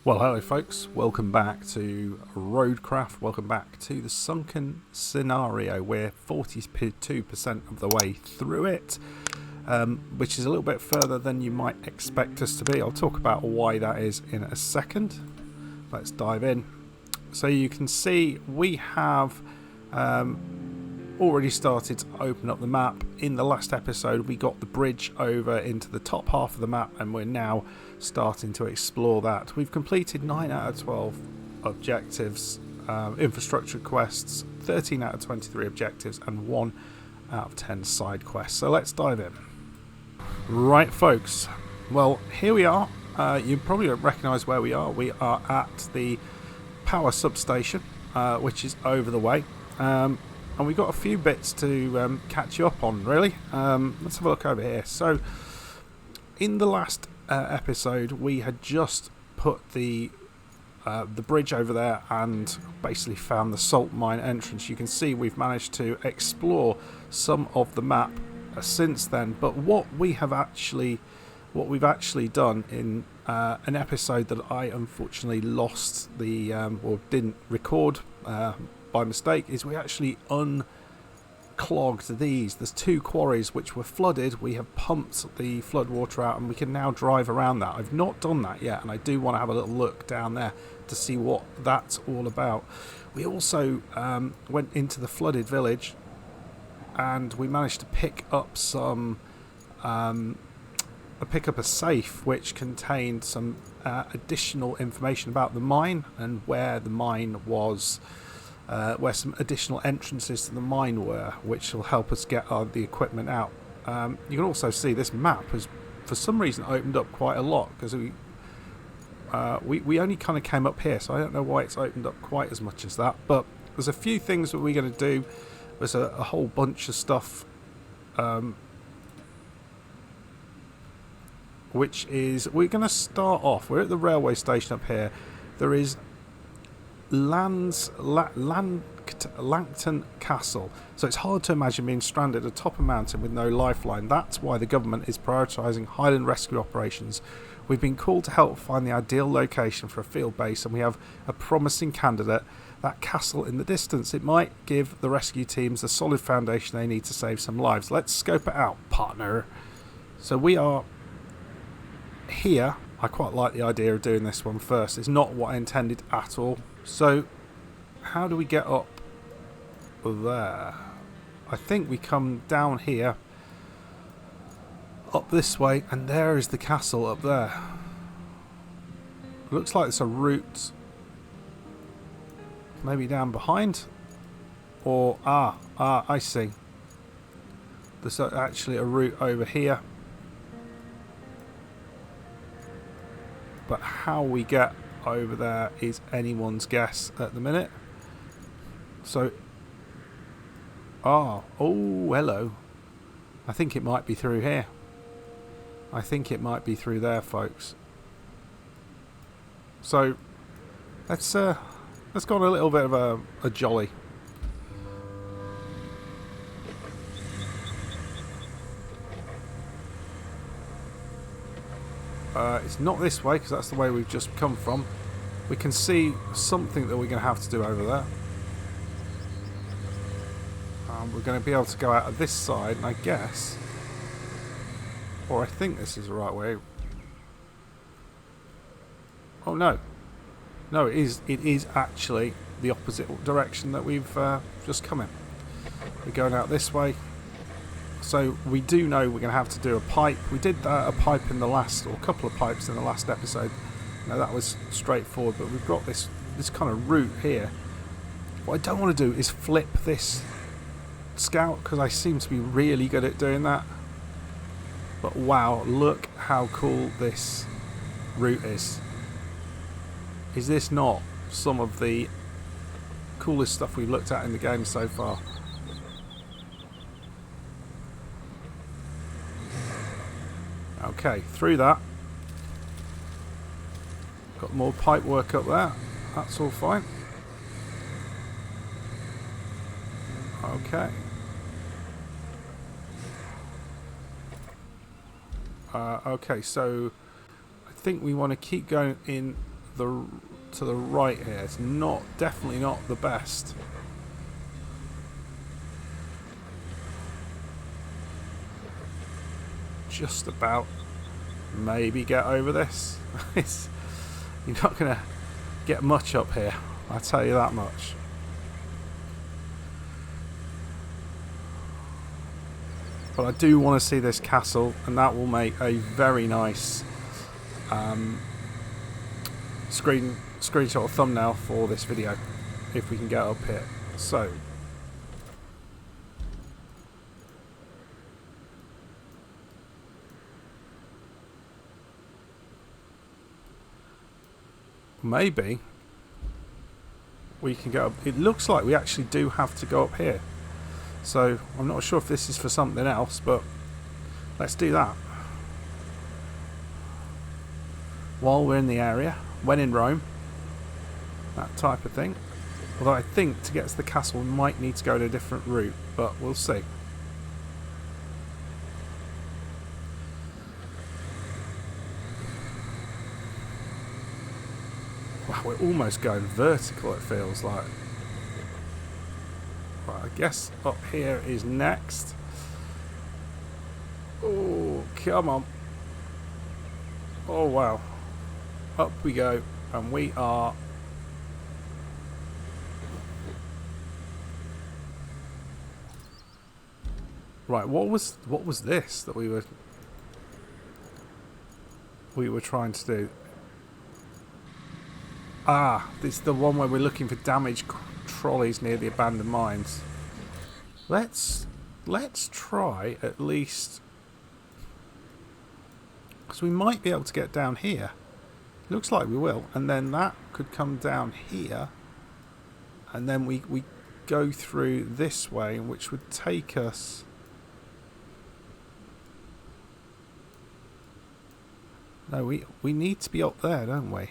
Well, hello folks, welcome back to Roadcraft, welcome back to the Sunken scenario. We're 42% of the way through it, which is a little bit further than you might expect us to be. I'll talk about why that is in a second. Let's dive in. So you can see we have already started to open up the map. In the last episode we got the bridge over into the top half of the map and we're now starting to explore that. We've completed 9 out of 12 objectives, infrastructure quests, 13 out of 23 objectives and 1 out of 10 side quests. So let's dive in. Right folks, well here we are. You probably don't recognise where we are. We are at the power substation, which is over the way. And we've got a few bits to catch you up on, really. Let's have a look over here. So, in the last episode, we had just put the bridge over there and basically found the salt mine entrance. You can see we've managed to explore some of the map since then. But what we've actually done in an episode that I unfortunately lost or didn't record by mistake, is we actually unclogged these. There's 2 quarries which were flooded. We have pumped the flood water out and we can now drive around that. I've not done that yet and I do want to have a little look down there to see what that's all about. We also went into the flooded village and we managed to pick up a safe which contained some additional information about the mine and where the mine was, where some additional entrances to the mine were, which will help us get the equipment out. You can also see this map has for some reason opened up quite a lot, because we only kind of came up here, so I don't know why it's opened up quite as much as that. But there's a few things that we're going to do. There's a whole bunch of stuff which is, we're going to start off, we're at the railway station up here. There is Langton Castle. So it's hard to imagine being stranded atop a mountain with no lifeline. That's why the government is prioritising Highland rescue operations. We've been called to help find the ideal location for a field base, and we have a promising candidate, that castle in the distance. It might give the rescue teams the solid foundation they need to save some lives. Let's scope it out, partner. So we are here. I quite like the idea of doing this one first. It's not what I intended at all. So how do we get up there? I think we come down here, up this way, and there is the castle up there. Looks like it's a route maybe down behind, or I see, there's actually a route over here, but how we get over there is anyone's guess at the minute. So oh hello, I think it might be through here. I think it might be through there, folks. So let's go on a little bit of a jolly. It's not this way, because that's the way we've just come from. We can see something that we're going to have to do over there. We're going to be able to go out of this side, and I guess, or I think this is the right way. Oh no, it is actually the opposite direction that we've just come in. We're going out this way. So we do know we're going to have to do a pipe. We did a pipe in the last, or a couple of pipes in the last episode. Now that was straightforward, but we've got this kind of route here. What I don't want to do is flip this scout, because I seem to be really good at doing that. But wow, look how cool this route is. Is this not some of the coolest stuff we've looked at in the game so far? Okay, through that. Got more pipe work up there. That's all fine. Okay. Okay, so I think we want to keep going in to the right here. It's definitely not the best. Just about. Maybe get over this. You're not gonna get much up here, I'll tell you that much. But I do want to see this castle, and that will make a very nice screenshot or thumbnail for this video, if we can get up here. So, maybe we can go up. It looks like we actually do have to go up here. So I'm not sure if this is for something else, but let's do that. While we're in the area, when in Rome, that type of thing. Although I think to get to the castle we might need to go to a different route, but we'll see. Wow, we're almost going vertical, it feels like. Right, I guess up here is next. Oh, come on. Oh, wow. Up we go, and we are... Right, what was this that we were trying to do? Ah, this is the one where we're looking for damaged trolleys near the abandoned mines. Let's try at least, because we might be able to get down here. Looks like we will, and then that could come down here, and then we go through this way, which would take us... No, we need to be up there, don't we?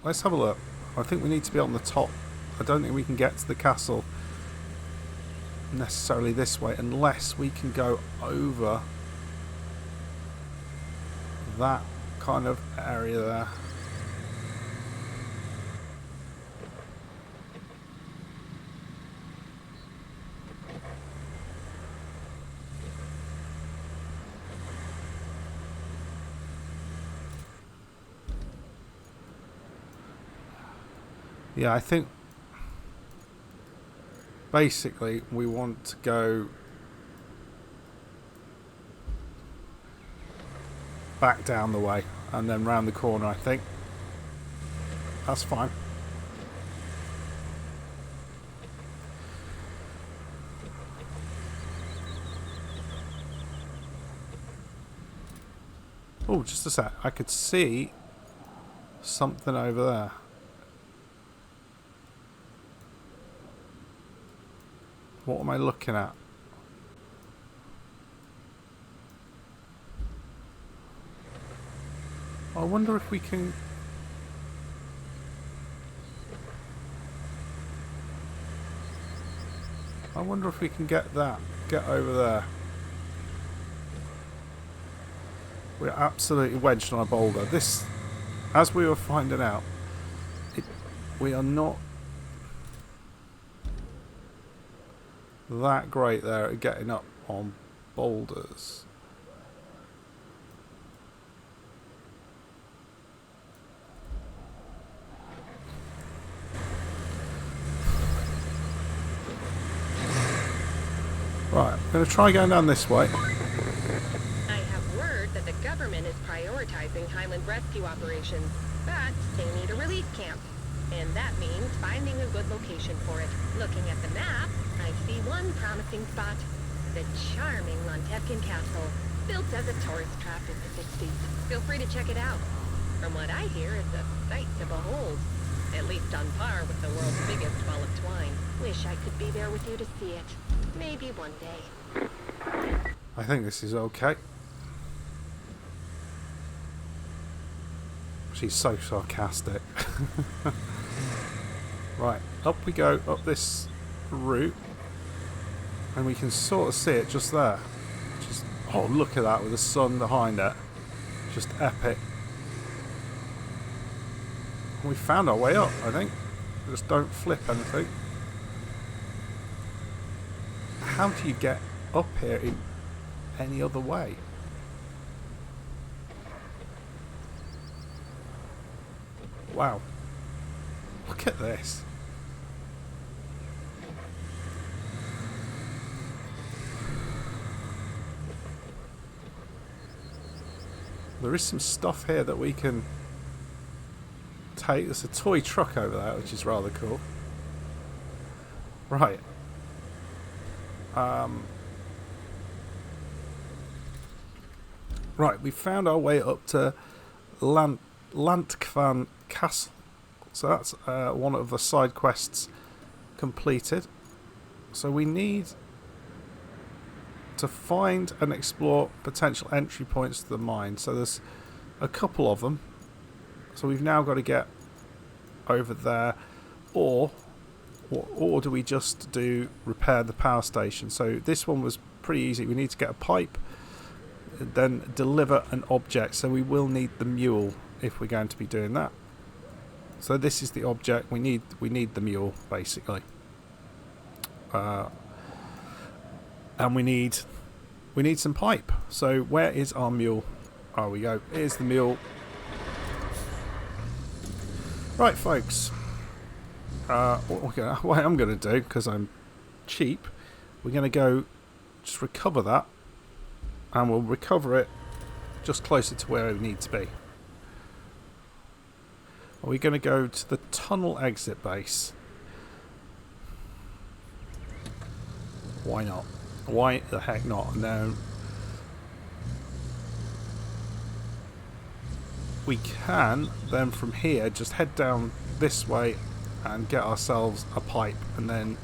Let's have a look. I think we need to be on the top. I don't think we can get to the castle necessarily this way unless we can go over that kind of area there. Yeah, I think basically we want to go back down the way and then round the corner, I think. That's fine. Oh, just a sec. I could see something over there. What am I looking at? I wonder if we can... I wonder if we can get over there. We're absolutely wedged on a boulder. This, as we were finding out, we are not that great there at getting up on boulders. Right, I'm going to try going down this way. I have word that the government is prioritizing Highland rescue operations, but they need a relief camp. And that means finding a good location for it. Looking at the map, I see one promising spot. The charming Lontevkin Castle, built as a tourist trap in the 60s. Feel free to check it out. From what I hear, it's a sight to behold. At least on par with the world's biggest ball of twine. Wish I could be there with you to see it. Maybe one day. I think this is okay. She's so sarcastic. Right, up we go, up this route. And we can sort of see it just there. Just, oh, look at that with the sun behind it. Just epic. We found our way up, I think. Just don't flip anything. How do you get up here in any other way? Wow. Look at this. There is some stuff here that we can take. There's a toy truck over there, which is rather cool. Right. Right, we found our way up to Lantkvan Castle. So that's one of the side quests completed. So we need to find and explore potential entry points to the mine. So there's a couple of them. So we've now got to get over there, or do we just do repair the power station? So this one was pretty easy. We need to get a pipe, then deliver an object. So we will need the mule if we're going to be doing that. So this is the object. We need the mule basically. And we need some pipe. So where is our mule? Oh, we go. Here's the mule. Right, folks. What I'm going to do, because I'm cheap, we're going to go just recover that, and we'll recover it just closer to where we need to be. Are we going to go to the tunnel exit base? Why not? Why the heck not? No. We can then from here just head down this way and get ourselves a pipe, and then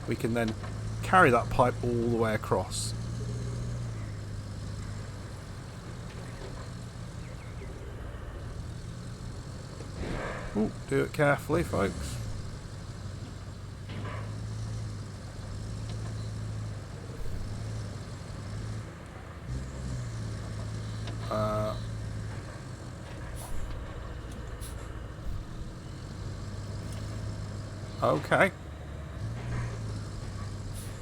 we can then carry that pipe all the way across. Ooh, do it carefully, folks. Okay.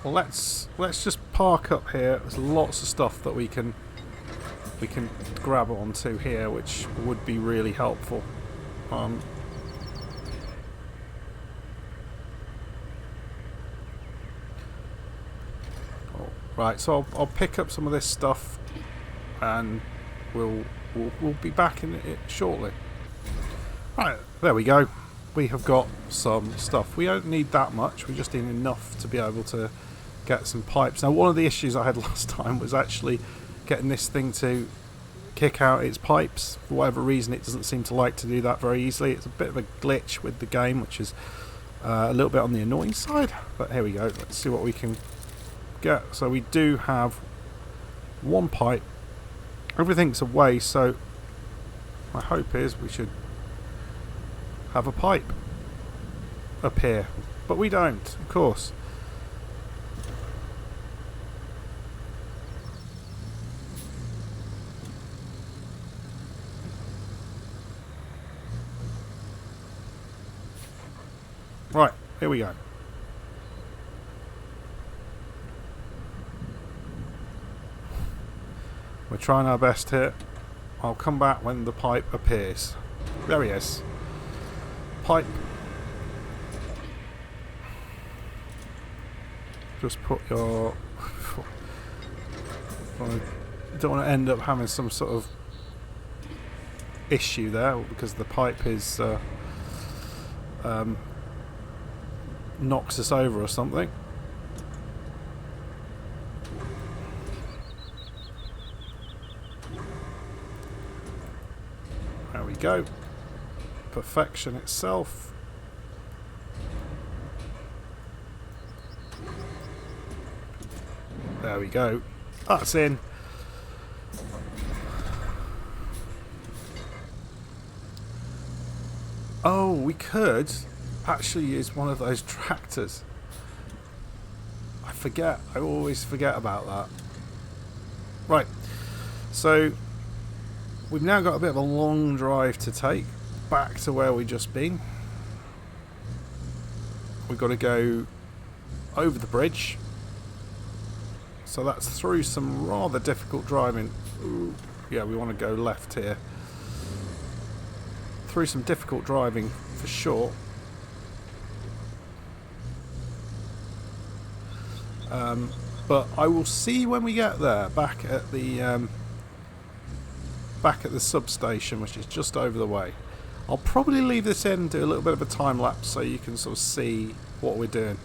Well, let's just park up here. There's lots of stuff that we can grab onto here, which would be really helpful. Right, so I'll pick up some of this stuff, and we'll be back in it shortly. Right, there we go. We have got some stuff. We don't need that much. We just need enough to be able to get some pipes. Now, one of the issues I had last time was actually getting this thing to kick out its pipes. For whatever reason, it doesn't seem to like to do that very easily. It's a bit of a glitch with the game, which is a little bit on the annoying side. But here we go. Let's see what we can get. So we do have one pipe. Everything's away, so my hope is we should have a pipe up here, but we don't, of course. Right, here we go. We're trying our best here. I'll come back when the pipe appears. There he is. Pipe. Just put your... I don't want to end up having some sort of issue there because the pipe is knocks us over or something. There we go. Perfection itself. There we go. That's in. Oh, we could actually use one of those tractors. I forget. I always forget about that. Right. So we've now got a bit of a long drive to take. back to where we just been. We've got to go over the bridge. So that's through some rather difficult driving. Ooh, yeah, we want to go left here. Through some difficult driving for sure. But I will see when we get there, back at the substation, which is just over the way. I'll probably leave this in and do a little bit of a time lapse so you can sort of see what we're doing.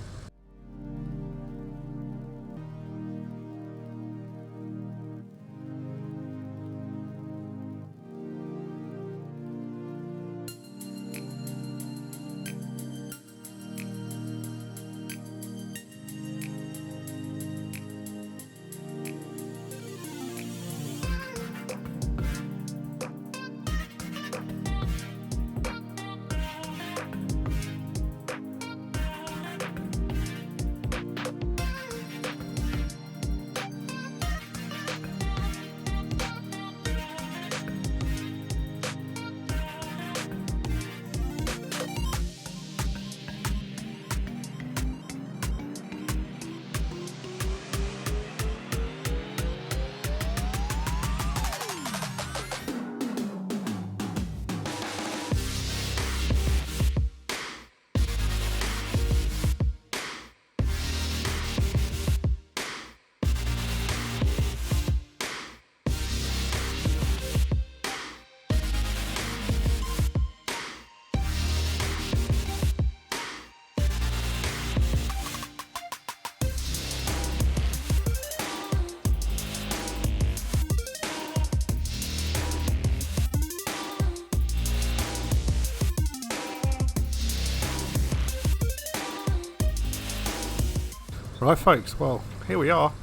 Right folks, well here we are.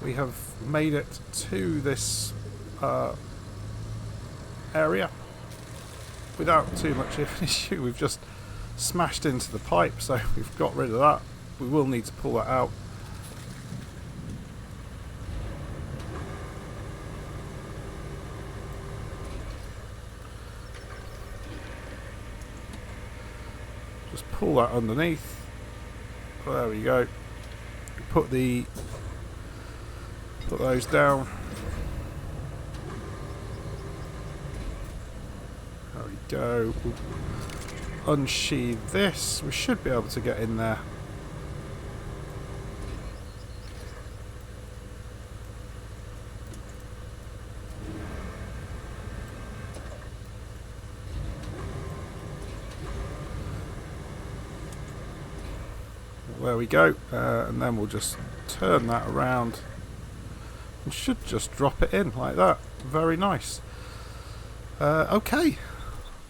We have made it to this area without too much of an issue. We've just smashed into the pipe, so we've got rid of that. We will need to pull that out. Just pull that underneath. There we go. Put those down. There we go. We'll unsheathe this. We should be able to get in there. There we go, and then we'll just turn that around and should just drop it in like that. Very nice. Okay,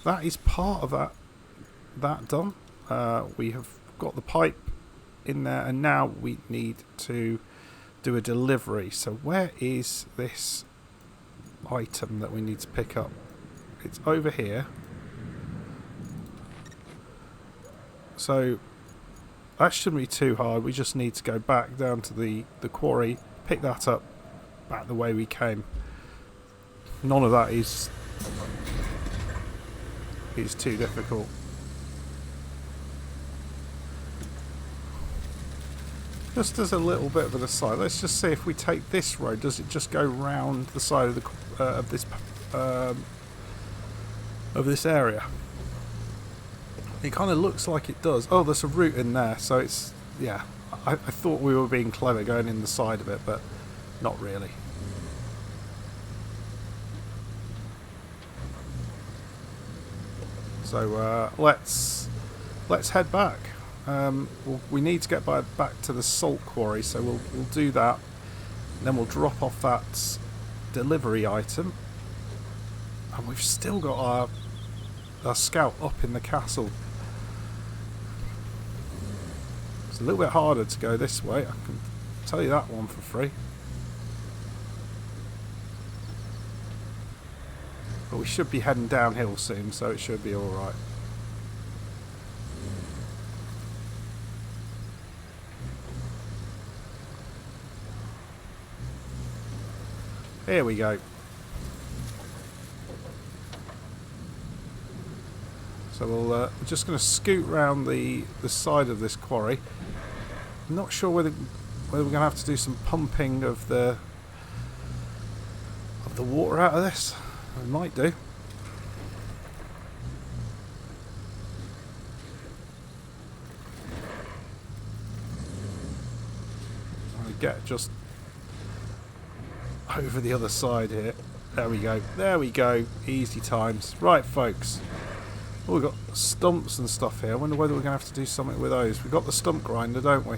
that is part of that done. We have got the pipe in there, and now we need to do a delivery. So where is this item that we need to pick up? It's over here. So that shouldn't be too hard. We just need to go back down to the quarry, pick that up back the way we came. None of that is too difficult. Just as a little bit of an aside, let's just see if we take this road, does it just go round the side of the of this area? It kind of looks like it does. Oh, there's a route in there, so it's, yeah. I thought we were being clever going in the side of it, but not really. So let's head back. We need to get back to the salt quarry, so we'll do that. Then we'll drop off that delivery item, and we've still got our scout up in the castle. It's a little bit harder to go this way, I can tell you that one for free. But we should be heading downhill soon, so it should be alright. Here we go. So we're just going to scoot round the side of this quarry. I'm not sure whether we're going to have to do some pumping of the water out of this. We might do. I get just over the other side here. There we go. There we go. Easy times. Right, folks. Oh, we've got stumps and stuff here. I wonder whether we're going to have to do something with those. We've got the stump grinder, don't we?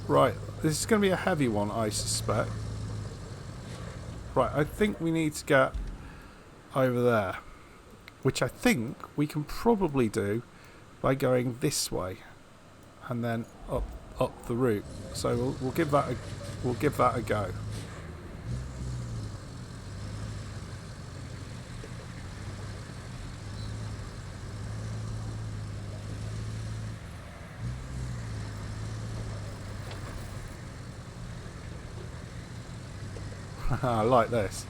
Right. This is going to be a heavy one, I suspect. Right, I think we need to get over there. Which I think we can probably do by going this way. And then up the route. So we'll give that a go. I like this.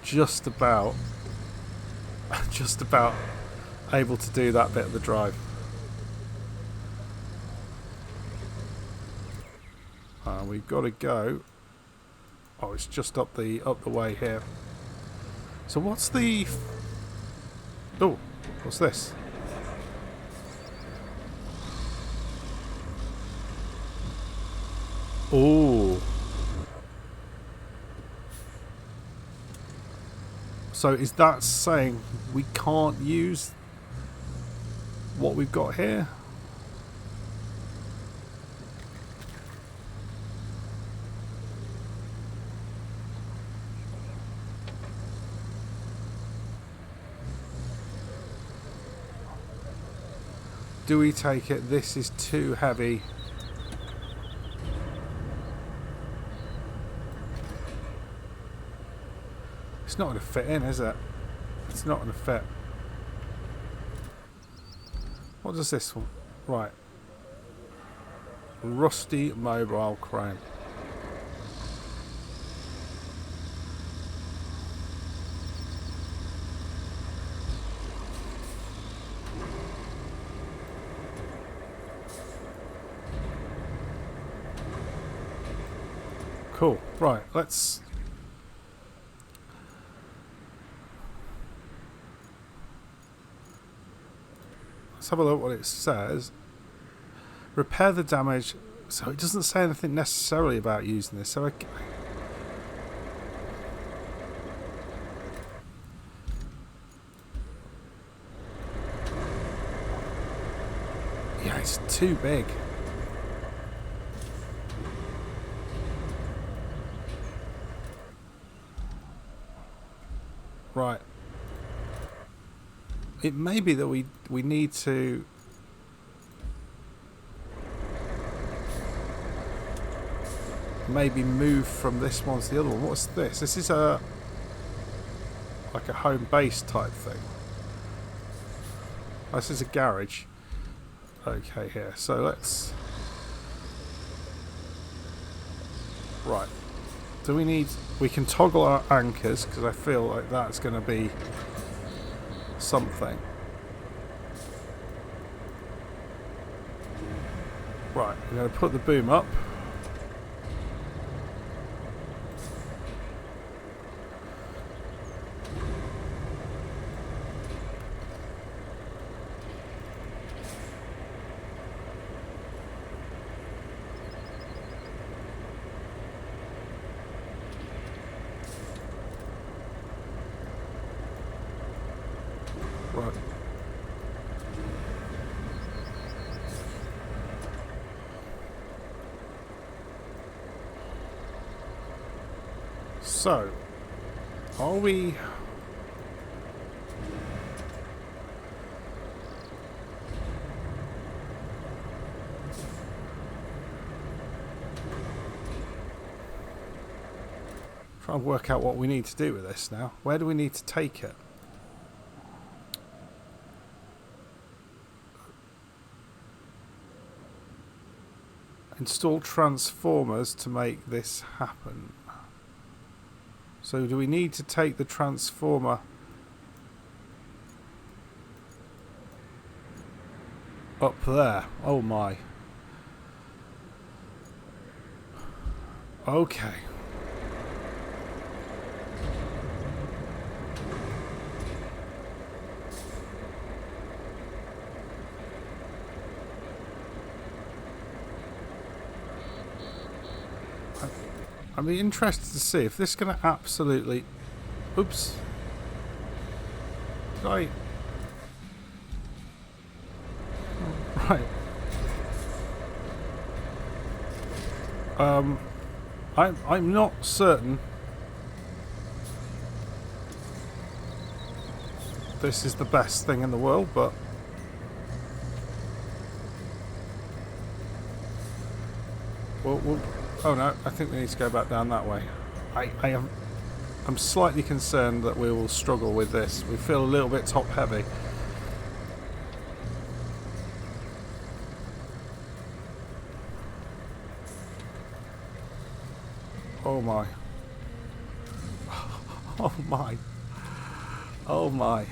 Just about able to do that bit of the drive. We've got to go. Oh, it's just up the way here. So what's the? Oh, what's this? Oh. So is that saying we can't use what we've got here? Do we take it? This is too heavy. It's not going to fit in, is it? It's not going to fit. What does this one? Right. Rusty mobile crane. Cool. Right, let's have a look what it says. Repair the damage. So it doesn't say anything necessarily about using this. So yeah, it's too big. Right. It may be that we need to maybe move from this one to the other one. What's this? This is like a home base type thing. Oh, this is a garage. Okay, here. So let's. Right. Do we need? We can toggle our anchors because I feel like that's going to be something. Right, I'm going to put the boom up. Right. So, are we... Try and work out what we need to do with this now. Where do we need to take it? Install transformers to make this happen. So do we need to take the transformer up there? Oh my. Okay. I'd be interested to see if this is going to absolutely... Oops. Did I... Right. I'm not certain this is the best thing in the world, but... We'll oh no, I think we need to go back down that way. I'm slightly concerned that we will struggle with this. We feel a little bit top heavy. Oh my. Oh my. Oh my.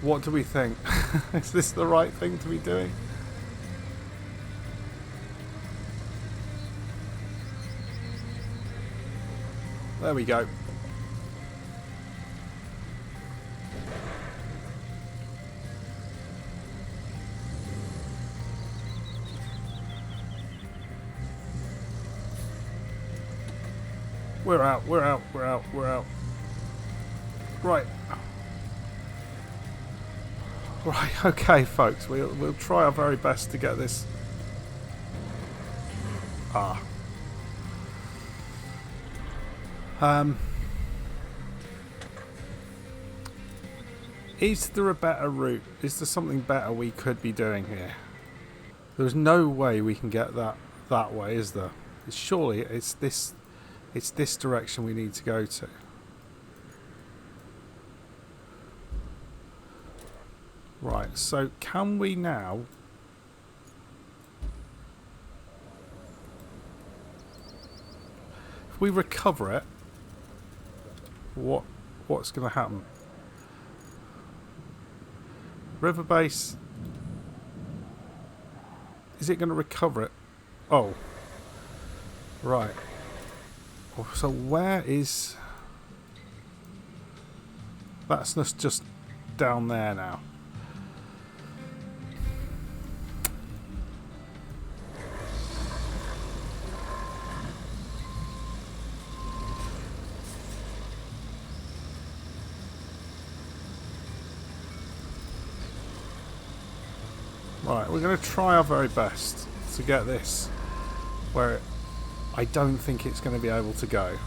What do we think? Is this the right thing to be doing? There we go. We're out, we're out, we're out, we're out. Right. Right, okay folks, we'll try our very best to get this... Is there a better route? Is there something better we could be doing here? There's no way we can get that way, is there? Surely it's this direction we need to go to. Right, so can we now... If we recover it, what's going to happen? River base... Is it going to recover it? Oh. Right. So where is... That's just down there now. Right, we're going to try our very best to get this where I don't think it's going to be able to go.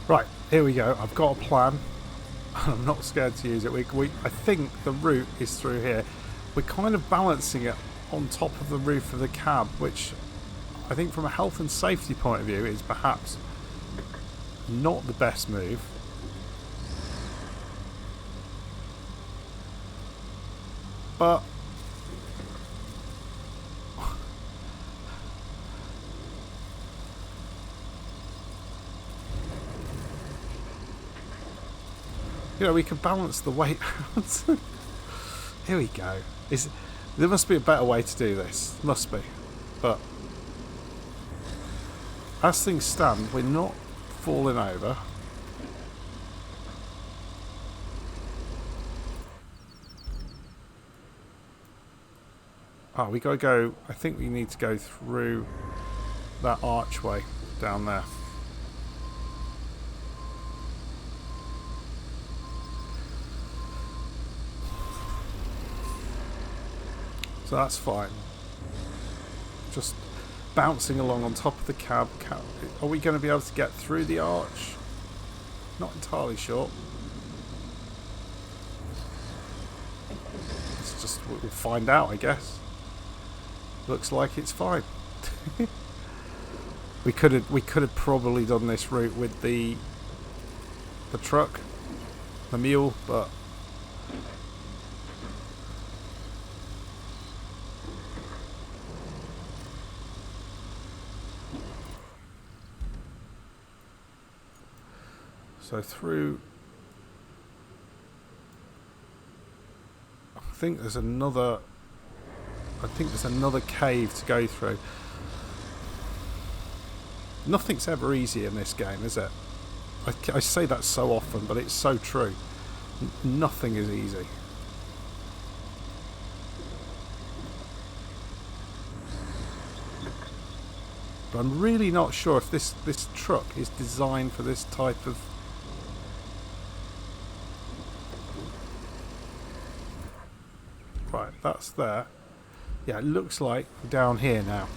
Right, here we go. I've got a plan. I'm not scared to use it. I think the route is through here. We're kind of balancing it on top of the roof of the cab, which I think from a health and safety point of view is perhaps not the best move. But you know, we can balance the weight out. Here we go. There must be a better way to do this. Must be. But as things stand, we're not falling over. Oh, we gotta go. I think we need to go through that archway down there. So that's fine. Just bouncing along on top of the cab. Are we going to be able to get through the arch? Not entirely sure. It's just, we'll find out, I guess. Looks like it's fine. We could have probably done this route with the truck, the mule, but so through. I think there's another cave to go through. Nothing's ever easy in this game, is it? I say that so often, but it's so true. Nothing is easy. But I'm really not sure if this truck is designed for this type of... Right, that's there. Yeah, it looks like we're down here now.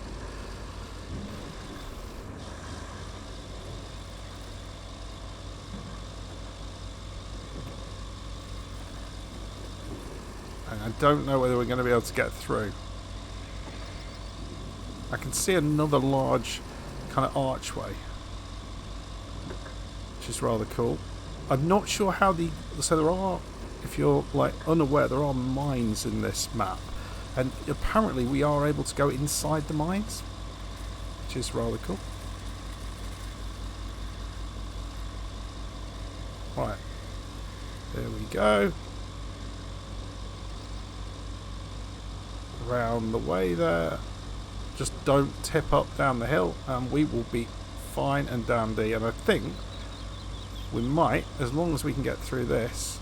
And I don't know whether we're going to be able to get through. I can see another large kind of archway, which is rather cool. I'm not sure how the... So there are, if you're like unaware, there are mines in this map. And apparently we are able to go inside the mines, which is rather cool. Right, there we go. Around the way there. Just don't tip up down the hill and we will be fine and dandy. And I think we might, as long as we can get through this.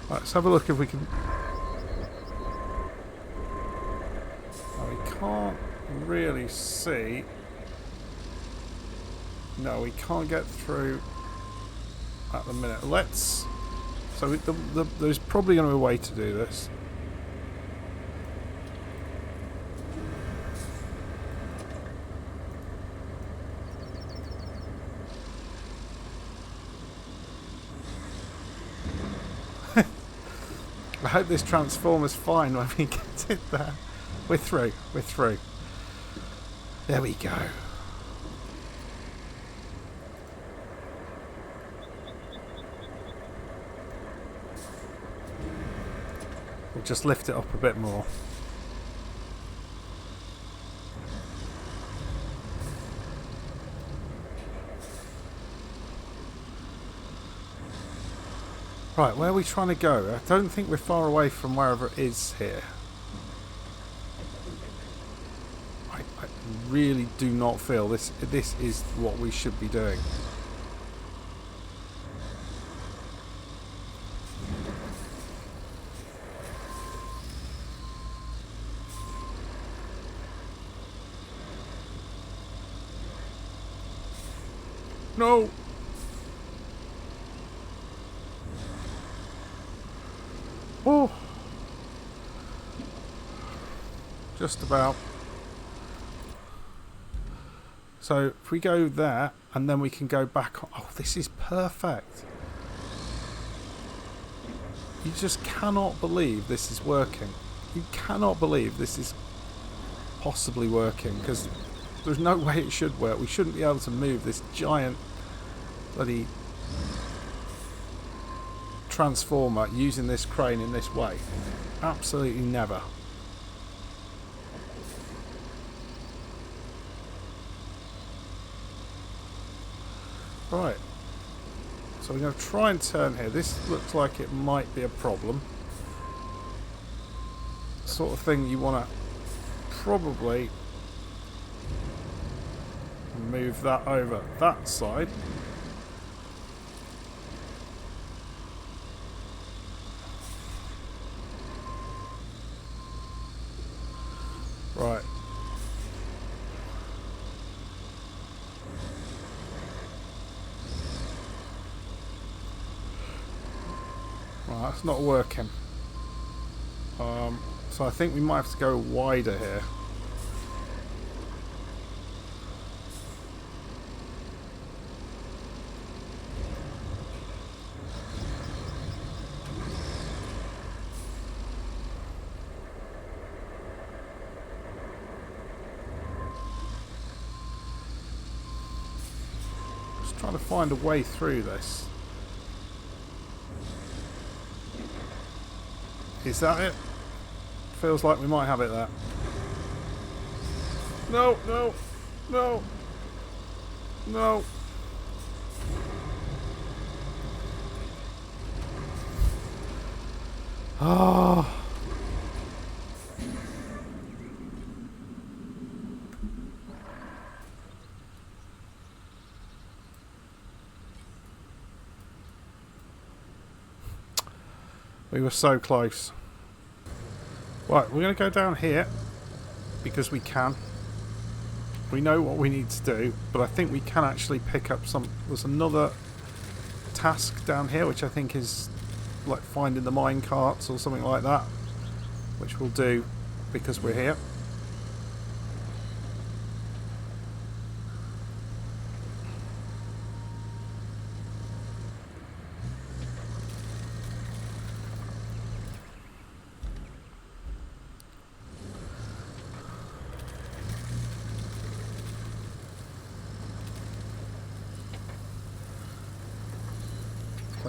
Let's have a look if we can... Oh, we can't really see. No, we can't get through at the minute. Let's... So there's probably going to be a way to do this. I hope this transformer's fine when we get it there. We're through. We're through. There we go. We'll just lift it up a bit more. Right, where are we trying to go? I don't think we're far away from wherever it is here. I really do not feel this is what we should be doing. No! Oh, just about. So if we go there and then we can go back on. Oh, this is perfect. You just cannot believe this is working. You cannot believe this is possibly working, because there's no way it should work. We shouldn't be able to move this giant bloody transformer using this crane in this way. Absolutely never. Right, so we're going to try and turn here. This looks like it might be a problem. Sort of thing you want to probably move that over that side. Right. Oh, that's not working. So I think we might have to go wider here. Just trying to find a way through this. Is that it? Feels like we might have it there. No, no, no, no. Ah. We were so close. Right, we're going to go down here because we can. We know what we need to do, but I think we can actually pick up some... There's another task down here which I think is like finding the mine carts or something like that, which we'll do because we're here.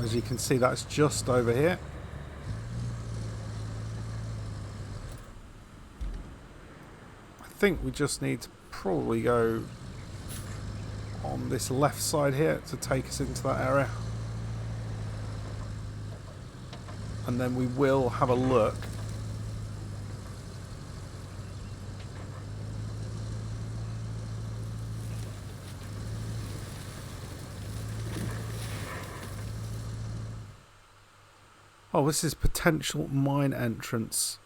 As you can see, that's just over here. I think we just need to probably go on this left side here to take us into that area. And then we will have a look. Oh, this is potential mine entrance.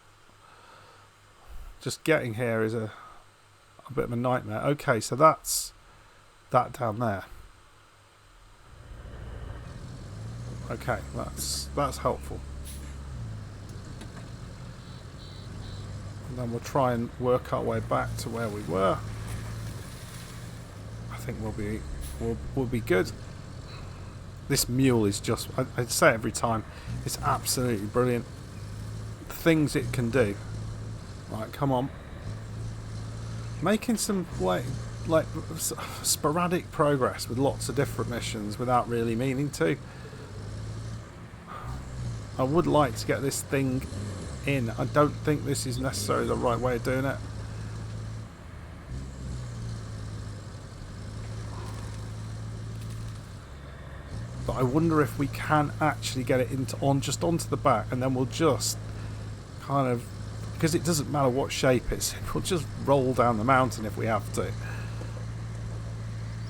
Just getting here is a bit of a nightmare. Okay, so that's that down there. Okay, that's helpful. And then we'll try and work our way back to where we were. I think we'll be good. This mule is just, I'd say every time, it's absolutely brilliant. The things it can do. Right, come on. Making some like sporadic progress with lots of different missions without really meaning to. I would like to get this thing in. I don't think this is necessarily the right way of doing it. But I wonder if we can actually get it just onto the back, and then we'll just kind of, because it doesn't matter what shape it's in, we'll just roll down the mountain if we have to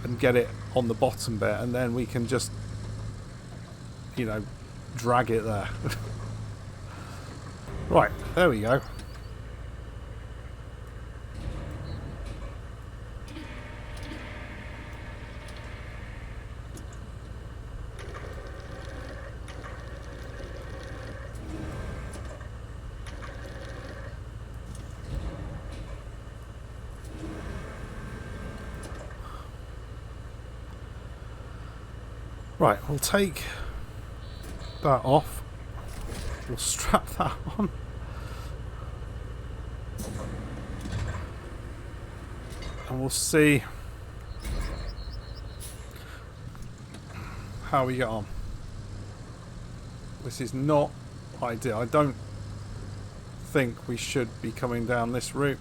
and get it on the bottom bit, and then we can just, you know, drag it there. Right, there we go. Right, we'll take that off. We'll strap that on. And we'll see how we get on. This is not ideal. I don't think we should be coming down this route.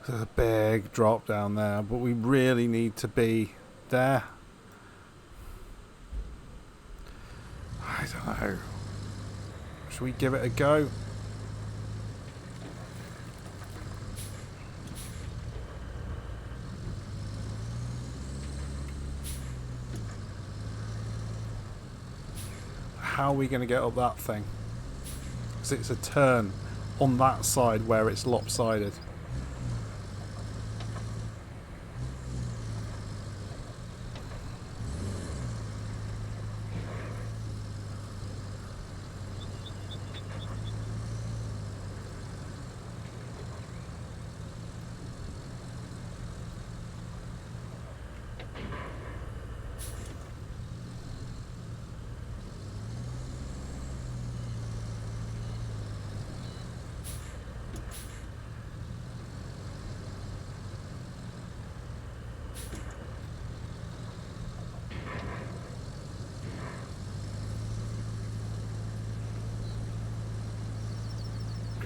There's a big drop down there, but we really need to be there. I don't know. Should we give it a go? how are we going to get up that thing? Because it's a turn on that side where it's lopsided.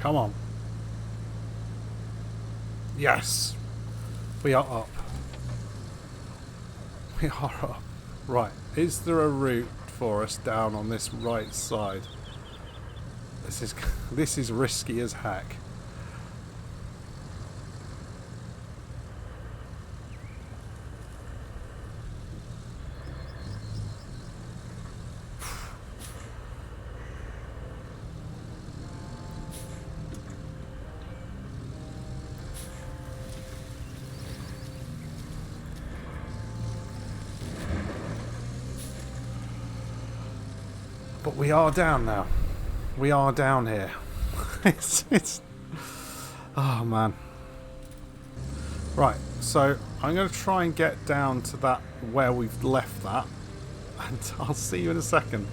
Come on. Yes. We are up. We are up. Right. Is there a route for us down on this right side? This is risky as heck. But we are down now. We are down here. it's oh man. Right, so I'm going to try and get down to that where we've left that, and I'll see you in a second.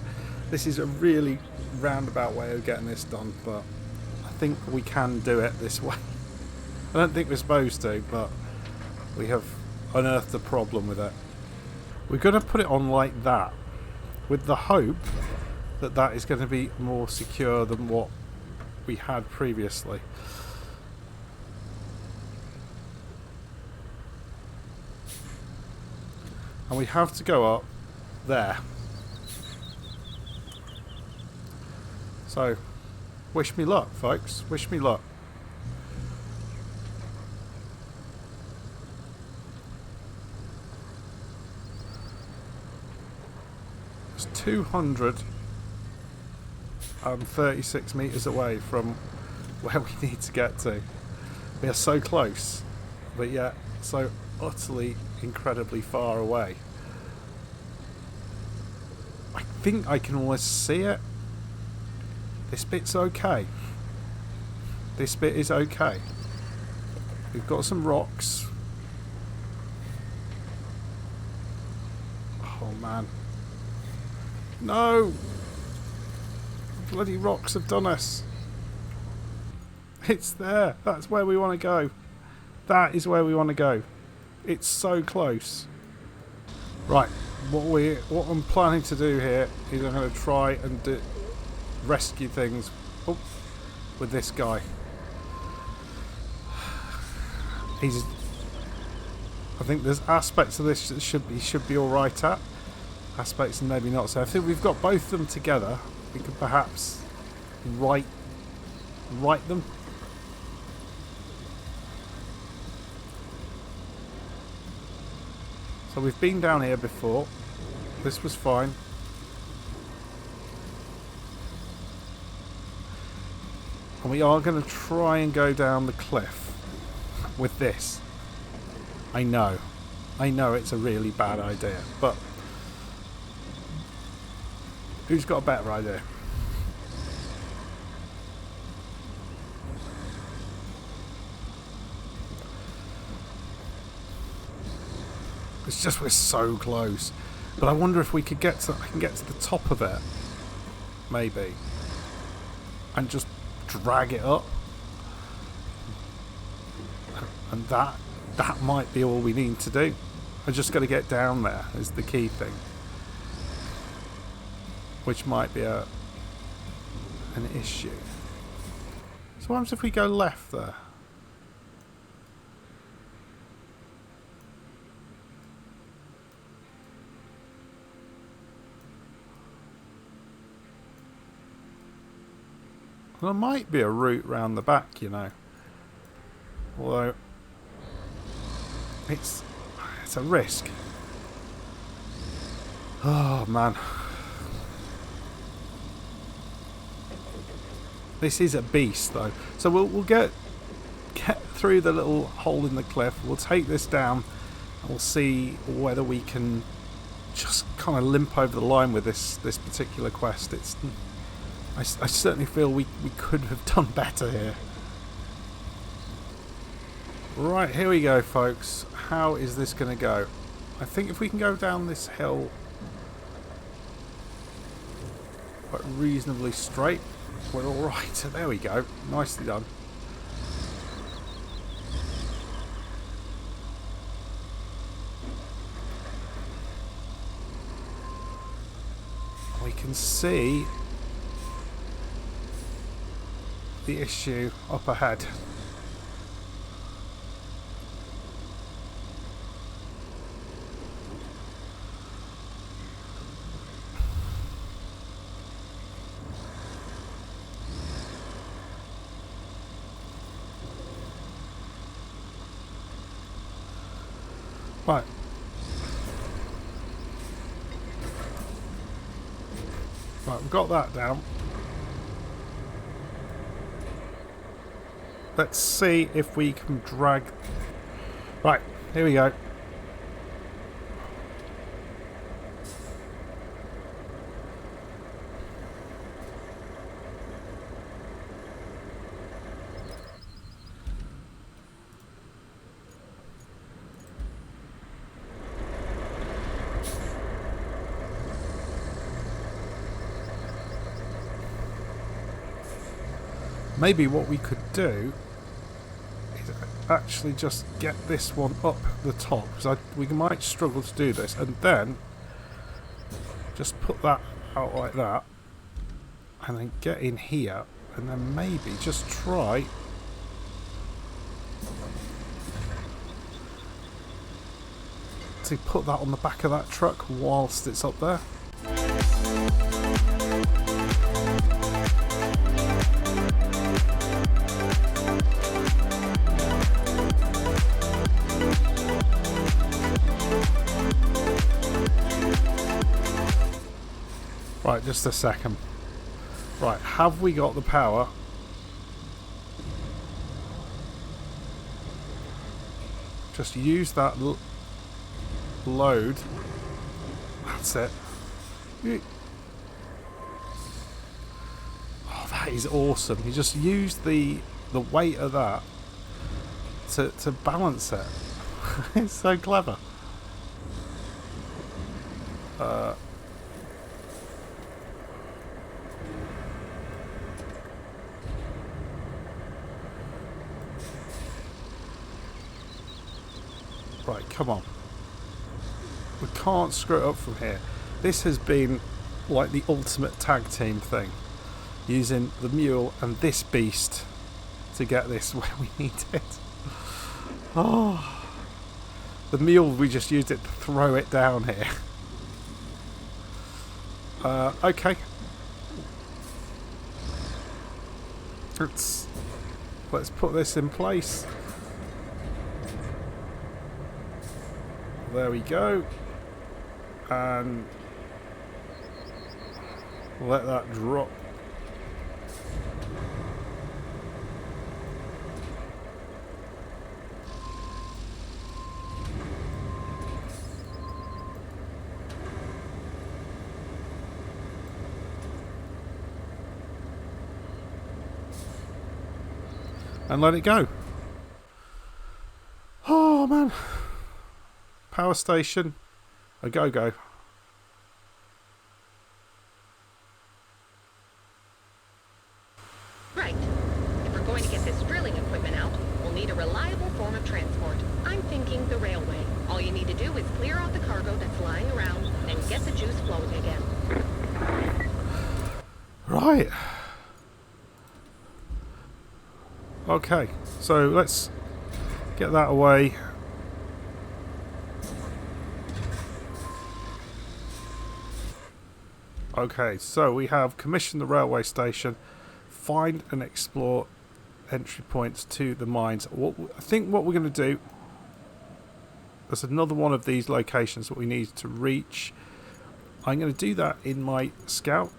This is a really roundabout way of getting this done, but I think we can do it this way. I don't think we're supposed to, but we have unearthed a problem with it. We're going to put it on like that, with the hope that that is going to be more secure than what we had previously. And we have to go up there. So, wish me luck, folks. Wish me luck. It's 236 meters away from where we need to get to. We are so close, but yet so utterly incredibly far away. I think I can almost see it. This bit's okay. This bit is okay. We've got some rocks. Oh man. No! Bloody rocks have done us. It's there. That's where we want to go. That is where we want to go. It's so close. Right. What I'm planning to do here is I'm going to try and rescue things with this guy. I think there's aspects of this that he should be all right at. Aspects maybe not. So I think we've got both of them together. We could perhaps right them. So we've been down here before. This was fine. And we are going to try and go down the cliff with this. I know it's a really bad idea, but who's got a better idea? It's just we're so close. But I wonder if we could I can get to the top of it, maybe, and just drag it up. And that might be all we need to do. I just got to get down there is the key thing. Which might be an issue. So what happens if we go left there? Well, there might be a route round the back, you know. Although it's a risk. Oh man. This is a beast, though. So we'll get through the little hole in the cliff. We'll take this down, and we'll see whether we can just kind of limp over the line with this particular quest. I certainly feel we could have done better here. Right, here we go, folks. How is this going to go? I think if we can go down this hill quite reasonably straight, we're all right. So there we go. Nicely done. We can see the issue up ahead. Right. Right, we've got that down. Let's see if we can drag... Right, here we go. Maybe what we could do is actually just get this one up the top, because we might struggle to do this, and then just put that out like that, and then get in here, and then maybe just try to put that on the back of that truck whilst it's up there. Right, just a second. Right, have we got the power? Just use that load. That's it. Oh, that is awesome. You just use the weight of that to balance it. It's so clever. Right, come on. We can't screw it up from here. This has been like the ultimate tag team thing. Using the mule and this beast to get this where we need it. Oh, the mule, we just used it to throw it down here. Okay. Let's put this in place. There we go, and let that drop. And let it go. Oh man. Power station, a go-go. Right. If we're going to get this drilling equipment out, we'll need a reliable form of transport. I'm thinking the railway. All you need to do is clear out the cargo that's lying around and get the juice flowing again. Right. Okay, so let's get that away. Okay, so we have commissioned the railway station, find and explore entry points to the mines. I think what we're going to do, there's another one of these locations that we need to reach. I'm going to do that in my scout.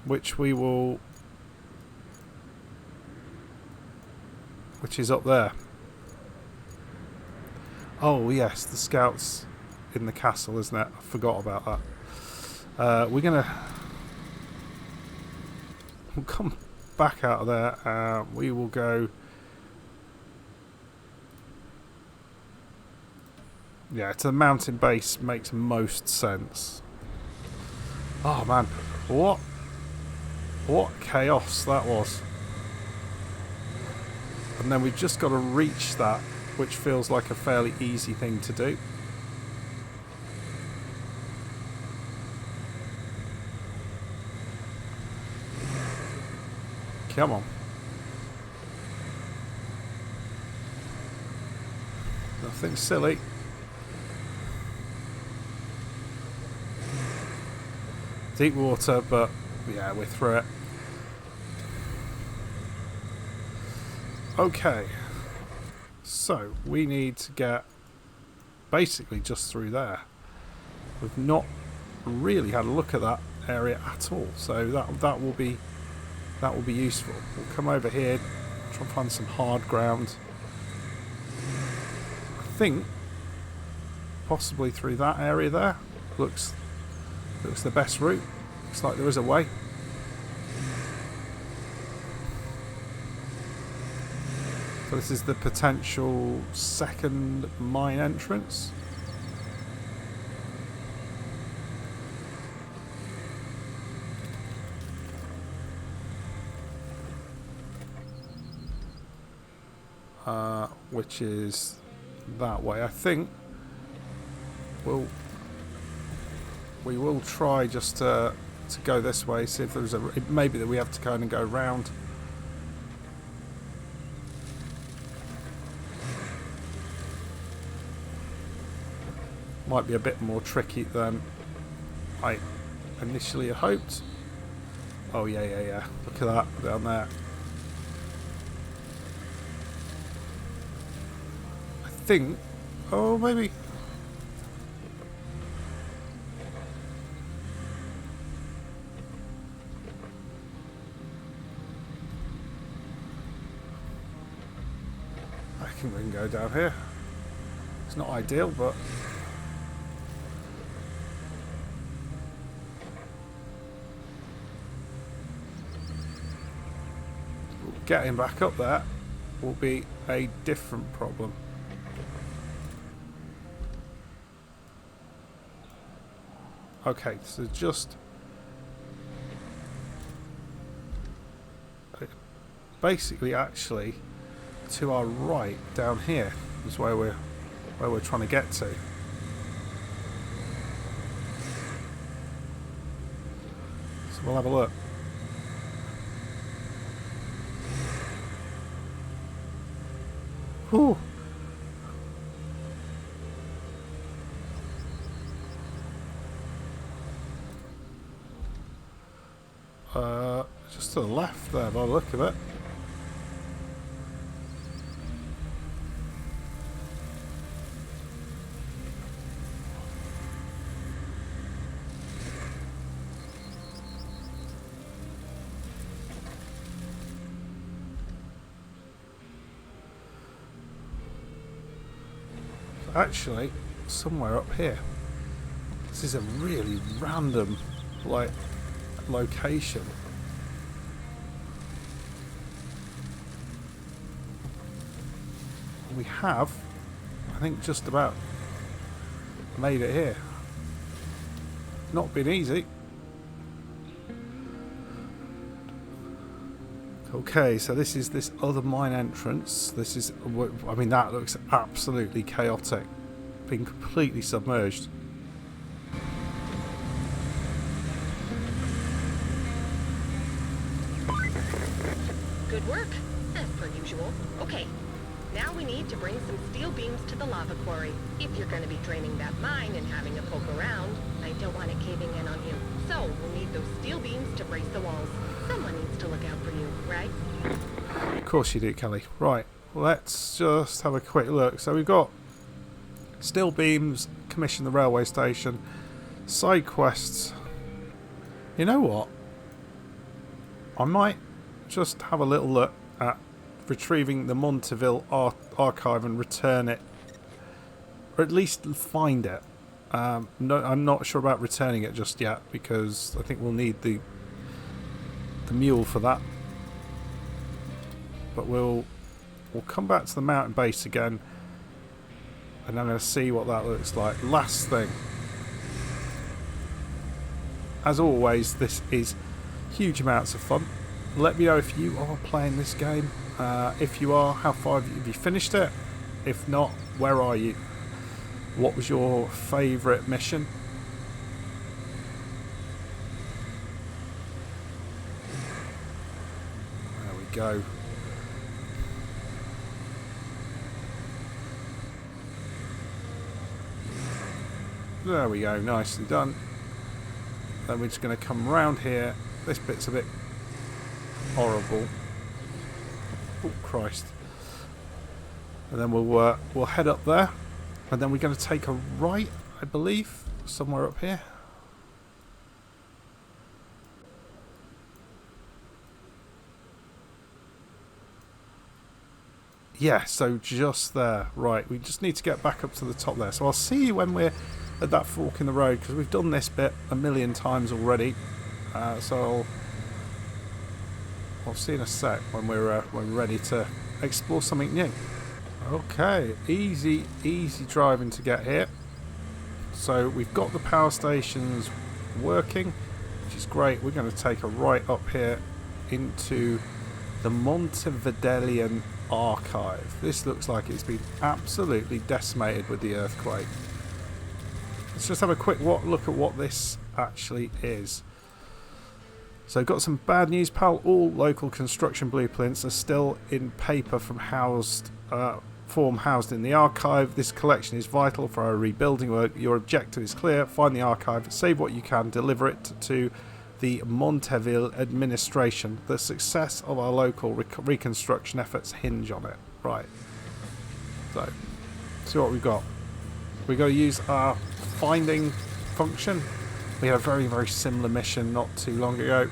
which we will... which is up there. Oh yes, the scouts in the castle, isn't it? I forgot about that. We're gonna... we'll come back out of there. We will go... yeah, to the mountain base makes most sense. Oh man, what chaos that was. And then we've just got to reach that, which feels like a fairly easy thing to do. Come on. Nothing silly. Deep water, but yeah, we're through it. Okay. So, we need to get basically just through there. We've not really had a look at that area at all, so that will be useful. We'll come over here, try and find some hard ground. I think possibly through that area there. Looks the best route. Looks like there is a way. So this is the potential second mine entrance. Which is that way. I think we will try just to go this way, see if there's a... it may be that we have to kind of go round. Might be a bit more tricky than I initially hoped. Oh yeah. Look at that down there. I think... oh, maybe... I think we can go down here. It's not ideal, but... getting back up there will be a different problem. Okay, so just basically actually to our right down here is where we're trying to get to. So we'll have a look. Whew. Just to the left there by the look of it. Actually, somewhere up here. This is a really random, like, location. We have, I think, just about made it here. Not been easy. Okay, so this is this other mine entrance. This is, I mean, that looks absolutely chaotic. Been completely submerged. Good work, as per usual. Okay, now we need to bring some steel beams to the lava quarry. If you're going to be draining that mine and having a poke around, I don't want it caving in on you. So we'll need those steel beams to brace the walls. Someone needs to look out for you, right? Of course you do, Kelly. Right, let's just have a quick look. So we've got steel beams, commission the railway station, side quests. You know what? I might just have a little look at retrieving the Monteville archive and return it, or at least find it. No, I'm not sure about returning it just yet because I think we'll need the mule for that. But we'll come back to the mountain base again, and I'm going to see what that looks like. Last thing, as always, this is huge amounts of fun. Let me know if you are playing this game. If you are, how far have you finished it? If not, where are you? What was your favourite mission? There we go. There we go, nicely done. Then we're just going to come round here. This bit's a bit horrible. Oh Christ! And then we'll head up there, and then we're going to take a right, I believe, somewhere up here. Yeah, so just there. Right, we just need to get back up to the top there. So I'll see you when we're at that fork in the road, because we've done this bit a million times already. So I'll see you in a sec when we're ready to explore something new. Okay, easy driving to get here. So we've got the power stations working, which is great. We're going to take a right up here into the Montevideo archive. This looks like it's been absolutely decimated with the earthquake. Let's just have a quick look at what this actually is. So got some bad news, pal. All local construction blueprints are still in paper from form housed in the archive. This collection is vital for our rebuilding work. Your objective is clear. Find the archive, save what you can, deliver it to the Monteville administration. The success of our local reconstruction efforts hinge on it. Right. So, see what we've got. We've got to use our finding function. We had a very, very similar mission not too long ago,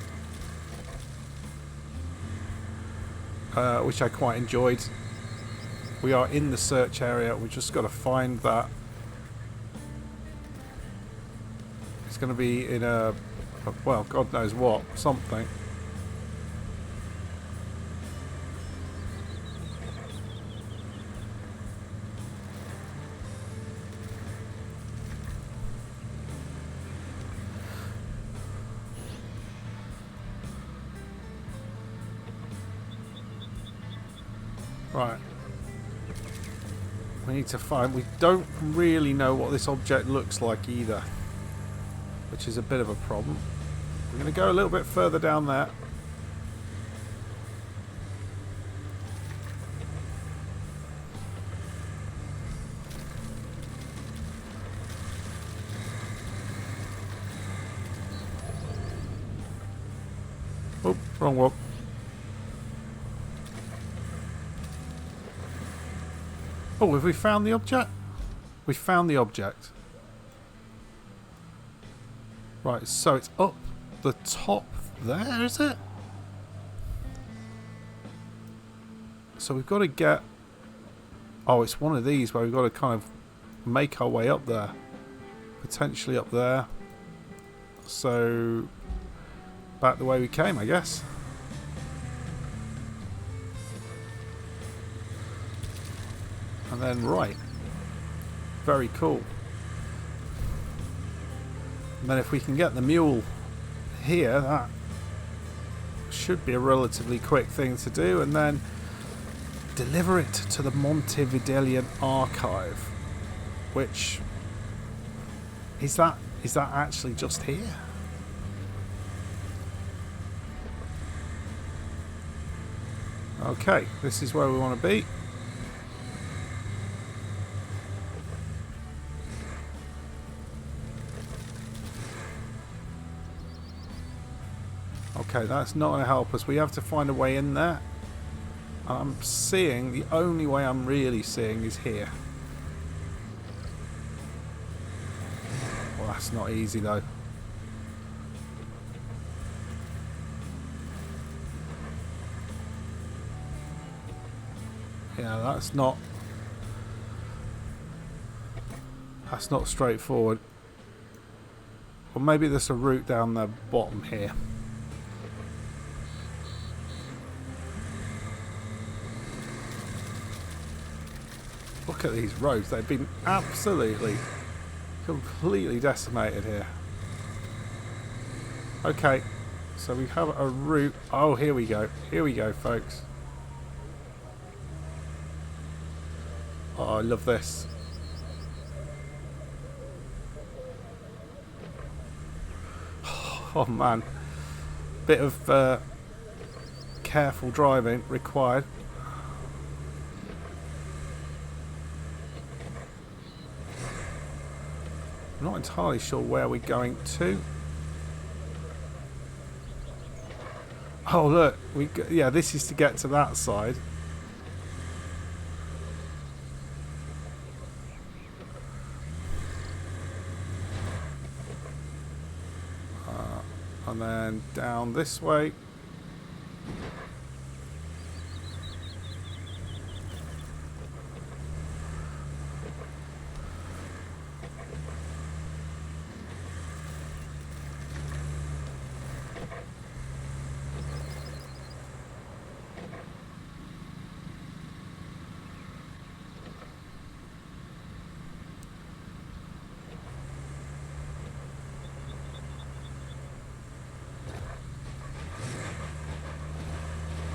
which I quite enjoyed. We are in the search area. We've just got to find that. It's going to be in well, God knows what, something. Right. We need to find... We don't really know what this object looks like either, which is a bit of a problem. We're going to go a little bit further down there. Oh, wrong one. Oh, have we found the object? We found the object. Right, so it's up the top there, is it? So we've got to get... Oh, it's one of these where we've got to kind of make our way up there. Potentially up there. So... back the way we came, I guess. And then right. Very cool. And then if we can get the mule here, that should be a relatively quick thing to do, and then deliver it to the Montevideo archive. Which is that actually just here? Okay, this is where we want to be. Okay, that's not going to help us. We have to find a way in there. I'm seeing, the only way I'm really seeing is here. Well, that's not easy though. Yeah, that's not straightforward. Or maybe there's a route down the bottom here. Look at these roads. They've been absolutely, completely decimated here. Okay, so we have a route. Oh, here we go. Here we go, folks. Oh, I love this. Oh, man. Bit of careful driving required. I'm not entirely sure where we're going to. Oh look, yeah, this is to get to that side. And then down this way.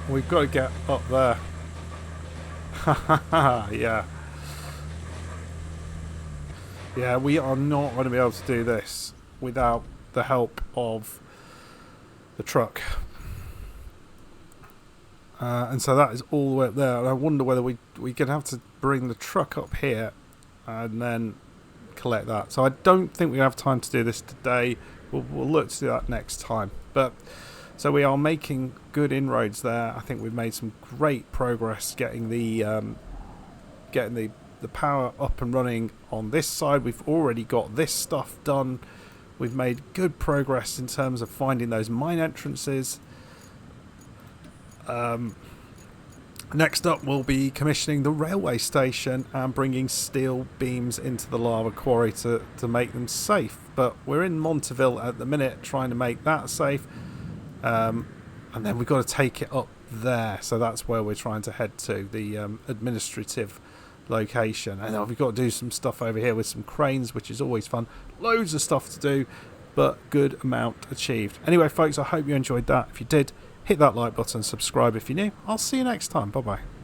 We've got to get up there. Yeah. Yeah, we are not going to be able to do this without the help of the truck. And so that is all the way up there. And I wonder whether we're going to have to bring the truck up here and then collect that. So I don't think we have time to do this today. We'll look to do that next time. But so we are making good inroads there. I think we've made some great progress getting the power up and running on this side. We've already got this stuff done. We've made good progress in terms of finding those mine entrances. Next up, we'll be commissioning the railway station and bringing steel beams into the lava quarry to make them safe. But we're in Monteville at the minute trying to make that safe. And then we've got to take it up there. So that's where we're trying to head to, the administrative location. And then we've got to do some stuff over here with some cranes, which is always fun. Loads of stuff to do, but good amount achieved. Anyway, folks, I hope you enjoyed that. If you did, hit that like button, subscribe if you're new. I'll see you next time. Bye-bye.